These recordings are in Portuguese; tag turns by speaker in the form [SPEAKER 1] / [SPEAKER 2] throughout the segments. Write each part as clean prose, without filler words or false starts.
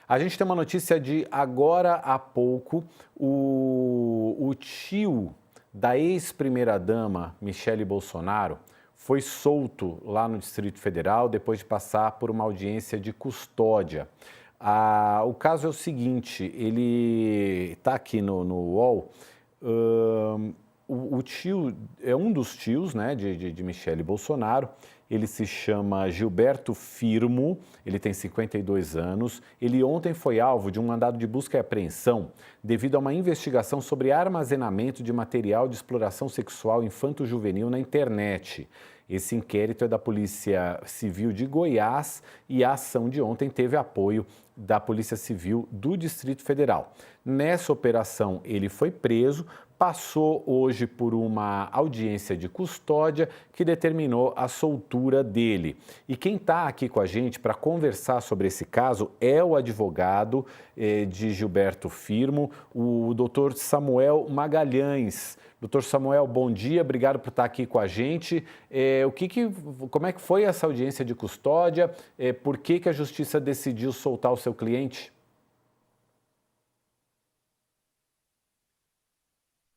[SPEAKER 1] A gente tem uma notícia de agora há pouco, o tio da ex-primeira-dama, Michele Bolsonaro, foi solto lá no Distrito Federal depois de passar por uma audiência de custódia. O caso é o seguinte, ele está aqui no UOL, o tio, é um dos tios, né, de Michele Bolsonaro. Ele se chama Gilberto Firmo, ele tem 52 anos. Ele ontem foi alvo de um mandado de busca e apreensão devido a uma investigação sobre armazenamento de material de exploração sexual infanto-juvenil na internet. Esse inquérito é da Polícia Civil de Goiás e a ação de ontem teve apoio da Polícia Civil do Distrito Federal. Nessa operação, ele foi preso, passou hoje por uma audiência de custódia que determinou a soltura dele. E quem está aqui com a gente para conversar sobre esse caso é o advogado de Gilberto Firmo, o doutor Samuel Magalhães. Doutor Samuel, bom dia, obrigado por estar aqui com a gente. Como é que foi essa audiência de custódia? Por que a Justiça decidiu soltar o seu cliente?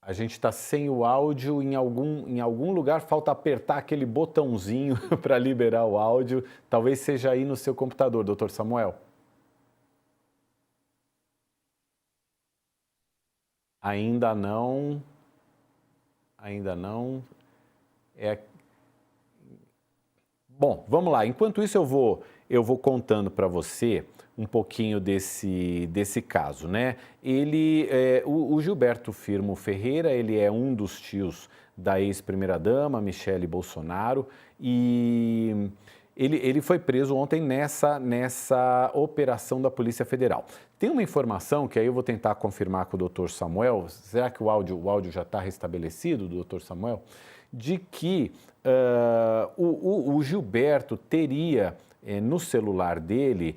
[SPEAKER 1] A gente está sem o áudio, em algum lugar falta apertar aquele botãozinho para liberar o áudio. Talvez seja aí no seu computador, doutor Samuel. Ainda não. Ainda não. Bom, vamos lá. Enquanto isso, eu vou contando para você um pouquinho desse caso, né? O Gilberto Firmo Ferreira, ele é um dos tios da ex-primeira-dama, Michele Bolsonaro, e ele foi preso ontem nessa operação da Polícia Federal. Tem uma informação que aí eu vou tentar confirmar com o doutor Samuel, será que o áudio já está restabelecido, doutor Samuel? De que o Gilberto teria no celular dele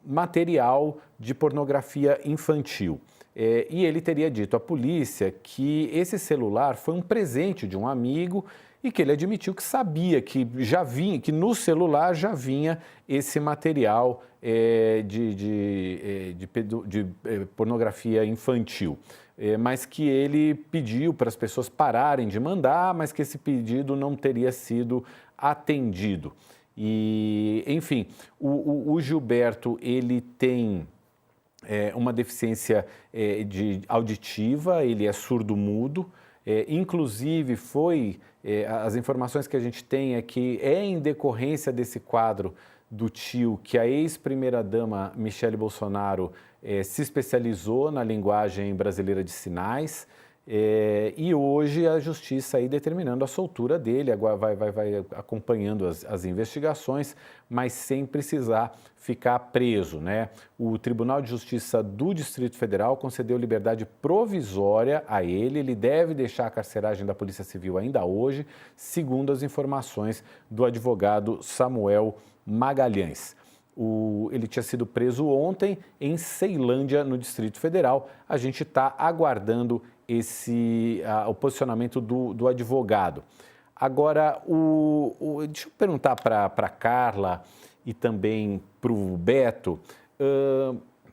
[SPEAKER 1] material de pornografia infantil. E ele teria dito à polícia que esse celular foi um presente de um amigo e que ele admitiu que sabia que que no celular já vinha esse material de pornografia infantil. Mas que ele pediu para as pessoas pararem de mandar, mas que esse pedido não teria sido atendido. E, enfim, o Gilberto, ele tem uma deficiência auditiva, ele é surdo-mudo, inclusive as informações que a gente tem é que é em decorrência desse quadro do tio que a ex-primeira-dama Michele Bolsonaro se especializou na linguagem brasileira de sinais, e hoje a justiça aí determinando a soltura dele, agora vai acompanhando as investigações, mas sem precisar ficar preso, né? O Tribunal de Justiça do Distrito Federal concedeu liberdade provisória a ele, ele deve deixar a carceragem da Polícia Civil ainda hoje, segundo as informações do advogado Samuel Magalhães. Ele tinha sido preso ontem em Ceilândia, no Distrito Federal. A gente está aguardando o posicionamento do advogado. Agora, deixa eu perguntar para a Carla e também para o Beto,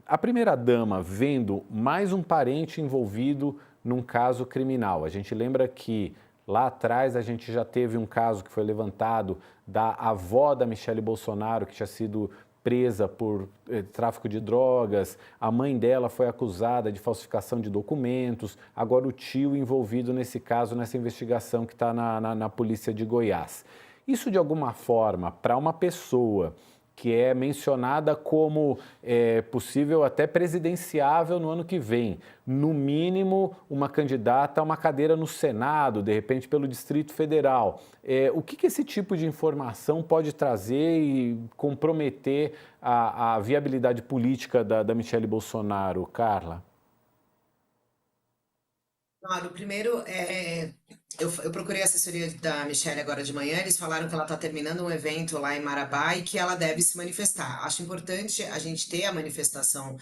[SPEAKER 1] a primeira-dama vendo mais um parente envolvido num caso criminal. A gente lembra que lá atrás a gente já teve um caso que foi levantado da avó da Michele Bolsonaro, que tinha sido presa por tráfico de drogas, a mãe dela foi acusada de falsificação de documentos, agora o tio envolvido nesse caso, nessa investigação que está na polícia de Goiás. Isso, de alguma forma, para uma pessoa que é mencionada como possível até presidenciável no ano que vem, no mínimo uma candidata a uma cadeira no Senado, de repente pelo Distrito Federal. O que esse tipo de informação pode trazer e comprometer a viabilidade política da Michele Bolsonaro, Carla?
[SPEAKER 2] Claro, primeiro, eu procurei a assessoria da Michelle agora de manhã, eles falaram que ela está terminando um evento lá em Marabá e que ela deve se manifestar. Acho importante a gente ter a manifestação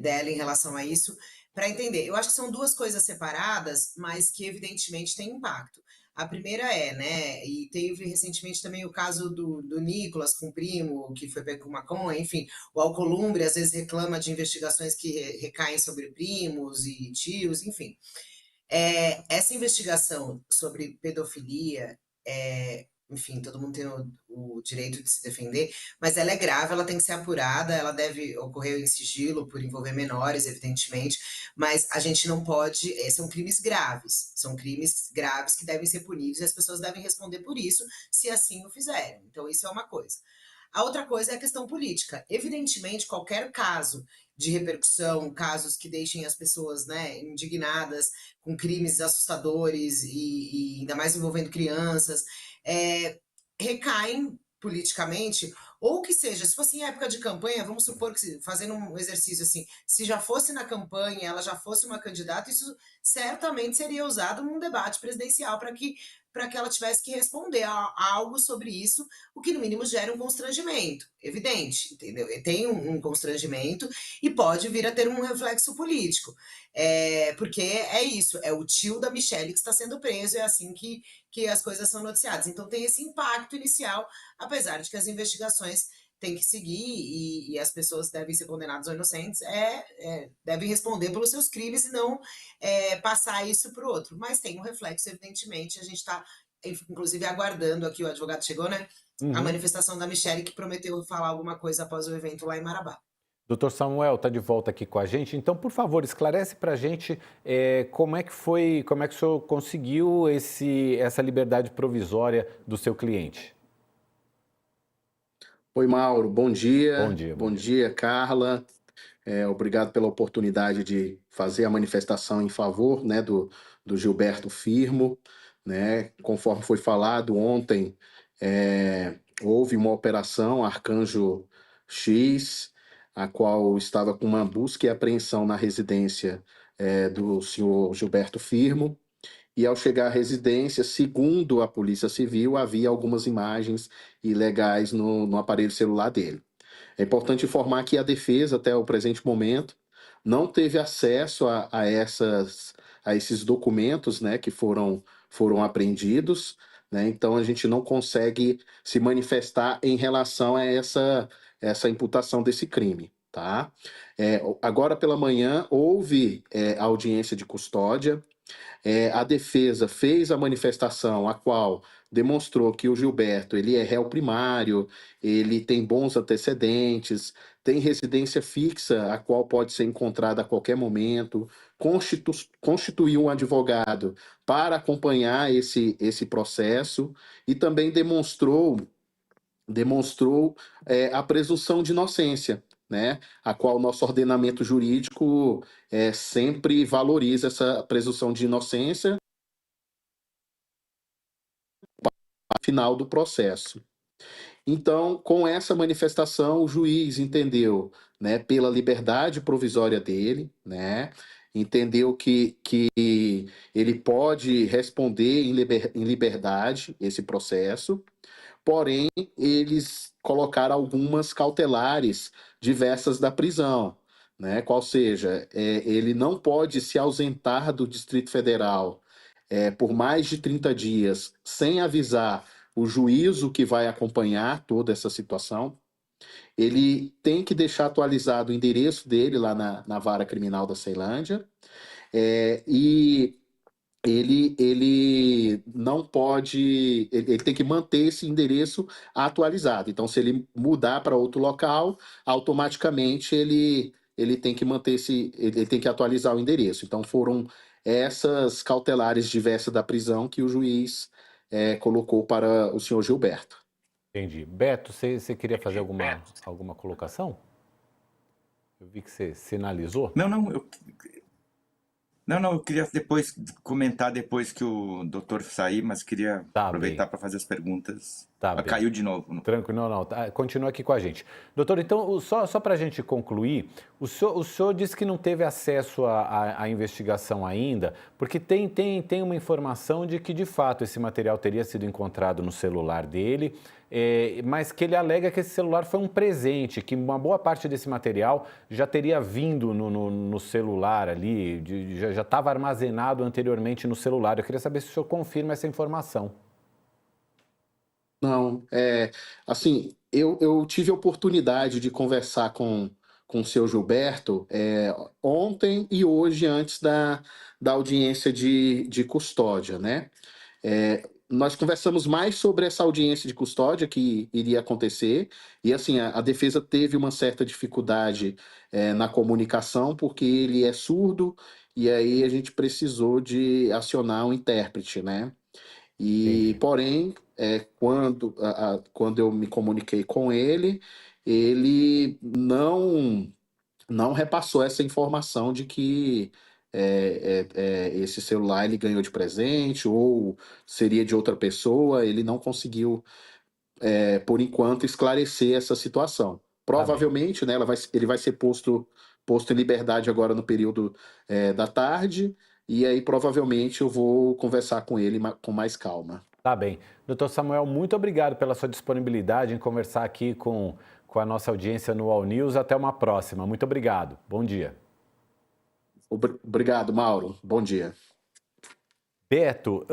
[SPEAKER 2] dela em relação a isso, para entender. Eu acho que são duas coisas separadas, mas que evidentemente têm impacto. A primeira né, e teve recentemente também o caso do Nicolas com o primo, que foi pego com maconha, enfim, o Alcolumbre às vezes reclama de investigações que recaem sobre primos e tios, enfim. Essa investigação sobre pedofilia, enfim, todo mundo tem o direito de se defender, mas ela é grave, ela tem que ser apurada, ela deve ocorrer em sigilo por envolver menores, evidentemente, mas a gente não pode. São crimes graves que devem ser punidos e as pessoas devem responder por isso, se assim o fizerem. Então, isso é uma coisa. A outra coisa é a questão política. Evidentemente, qualquer caso de repercussão, casos que deixem as pessoas, né, indignadas, com crimes assustadores e ainda mais envolvendo crianças, recaem politicamente, ou que seja, se fosse em época de campanha, vamos supor que, fazendo um exercício assim, se já fosse na campanha, ela já fosse uma candidata, isso certamente seria usado num debate presidencial para que ela tivesse que responder a algo sobre isso, o que no mínimo gera um constrangimento, evidente, entendeu? Tem um constrangimento e pode vir a ter um reflexo político, porque é isso, é o tio da Michelle que está sendo preso, é assim que as coisas são noticiadas. Então tem esse impacto inicial, apesar de que as investigações têm que seguir e as pessoas devem ser condenadas ou inocentes, devem responder pelos seus crimes e não passar isso para o outro. Mas tem um reflexo, evidentemente, a gente está, inclusive, aguardando aqui, o advogado chegou, né? A
[SPEAKER 1] Uhum.
[SPEAKER 2] manifestação da Michelle, que prometeu falar alguma coisa após o evento lá em Marabá.
[SPEAKER 1] Doutor Samuel está de volta aqui com a gente, então, por favor, esclarece para a gente como é que o senhor conseguiu essa liberdade provisória do seu cliente.
[SPEAKER 3] Oi, Mauro, bom
[SPEAKER 1] Bom
[SPEAKER 3] dia.
[SPEAKER 1] dia, bom
[SPEAKER 3] Bom
[SPEAKER 1] dia.
[SPEAKER 3] dia, Carla. Obrigado pela oportunidade de fazer a manifestação em favor, né, do Gilberto Firmo, né? Conforme foi falado ontem, houve uma operação Arcanjo X, a qual estava com uma busca e apreensão na residência do senhor Gilberto Firmo. E ao chegar à residência, segundo a Polícia Civil, havia algumas imagens ilegais no aparelho celular dele. É importante informar que a defesa, até o presente momento, não teve acesso a esses documentos, né, que foram apreendidos, né? Então a gente não consegue se manifestar em relação a essa imputação desse crime. Tá? Agora pela manhã houve audiência de custódia. A defesa fez a manifestação, a qual demonstrou que o Gilberto ele é réu primário, ele tem bons antecedentes, tem residência fixa, a qual pode ser encontrada a qualquer momento, constituiu um advogado para acompanhar esse processo e também demonstrou a presunção de inocência, né? A qual o nosso ordenamento jurídico sempre valoriza essa presunção de inocência ao final do processo. Então, com essa manifestação, o juiz entendeu, né, pela liberdade provisória dele, né, entendeu que ele pode responder em liberdade esse processo. Porém, eles colocaram algumas cautelares diversas da prisão, né? Qual seja, ele não pode se ausentar do Distrito Federal por mais de 30 dias sem avisar o juízo que vai acompanhar toda essa situação. Ele tem que deixar atualizado o endereço dele lá na vara criminal da Ceilândia. E ele não pode, ele tem que manter esse endereço atualizado. Então, se ele mudar para outro local, automaticamente ele tem que manter ele tem que atualizar o endereço. Então, foram essas cautelares diversas da prisão que o juiz colocou para o senhor Gilberto.
[SPEAKER 1] Entendi. Beto, você queria fazer alguma colocação? Eu vi que você sinalizou.
[SPEAKER 4] Não, eu queria comentar depois que o doutor sair, mas queria aproveitar para fazer as perguntas.
[SPEAKER 1] Tá bem.
[SPEAKER 4] Caiu de novo.
[SPEAKER 1] Tranquilo, não. Continua aqui com a gente. Doutor, então, só para a gente concluir, o senhor disse que não teve acesso à investigação ainda, porque tem uma informação de que, de fato, esse material teria sido encontrado no celular dele, mas que ele alega que esse celular foi um presente, que uma boa parte desse material já teria vindo no celular ali, já estava armazenado anteriormente no celular. Eu queria saber se o senhor confirma essa informação.
[SPEAKER 3] Não, assim, eu tive a oportunidade de conversar com o seu Gilberto ontem e hoje, antes da audiência de custódia, né? Nós conversamos mais sobre essa audiência de custódia que iria acontecer, e assim, a defesa teve uma certa dificuldade na comunicação, porque ele é surdo, e aí a gente precisou de acionar um intérprete, né? E,
[SPEAKER 1] Entendi.
[SPEAKER 3] porém, quando eu me comuniquei com ele, ele não repassou essa informação de que esse celular ele ganhou de presente ou seria de outra pessoa. Ele não conseguiu, por enquanto, esclarecer essa situação.
[SPEAKER 1] Tá bem.
[SPEAKER 3] Provavelmente, né, ele vai ser posto em liberdade agora no período da tarde, e aí provavelmente eu vou conversar com ele com mais calma.
[SPEAKER 1] Tá bem. Doutor Samuel, muito obrigado pela sua disponibilidade em conversar aqui com a nossa audiência no All News. Até uma próxima. Muito obrigado. Bom dia.
[SPEAKER 3] Obrigado, Mauro. Bom dia.
[SPEAKER 1] Beto,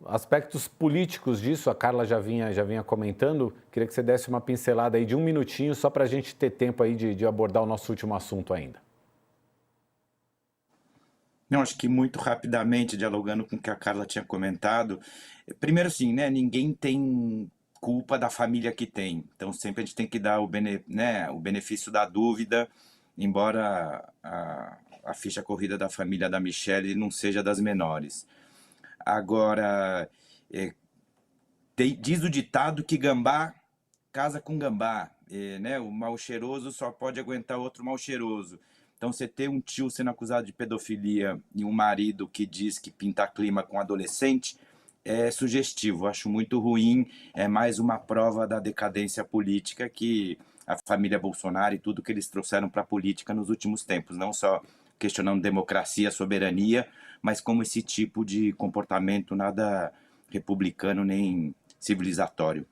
[SPEAKER 1] aspectos políticos disso, a Carla já vinha comentando. Queria que você desse uma pincelada aí de 1 minutinho, só para a gente ter tempo aí de abordar o nosso último assunto ainda.
[SPEAKER 4] Não, acho que muito rapidamente, dialogando com o que a Carla tinha comentado. Primeiro assim, né, ninguém tem culpa da família que tem. Então sempre a gente tem que dar o benefício da dúvida, embora a ficha corrida da família da Michelle não seja das menores. Agora, diz o ditado que gambá casa com gambá, né? O mal cheiroso só pode aguentar outro mal cheiroso. Então, você ter um tio sendo acusado de pedofilia e um marido que diz que pinta clima com adolescente é sugestivo. Acho muito ruim, é mais uma prova da decadência política que a família Bolsonaro e tudo que eles trouxeram para a política nos últimos tempos, não só questionando democracia, soberania, mas como esse tipo de comportamento nada republicano nem civilizatório.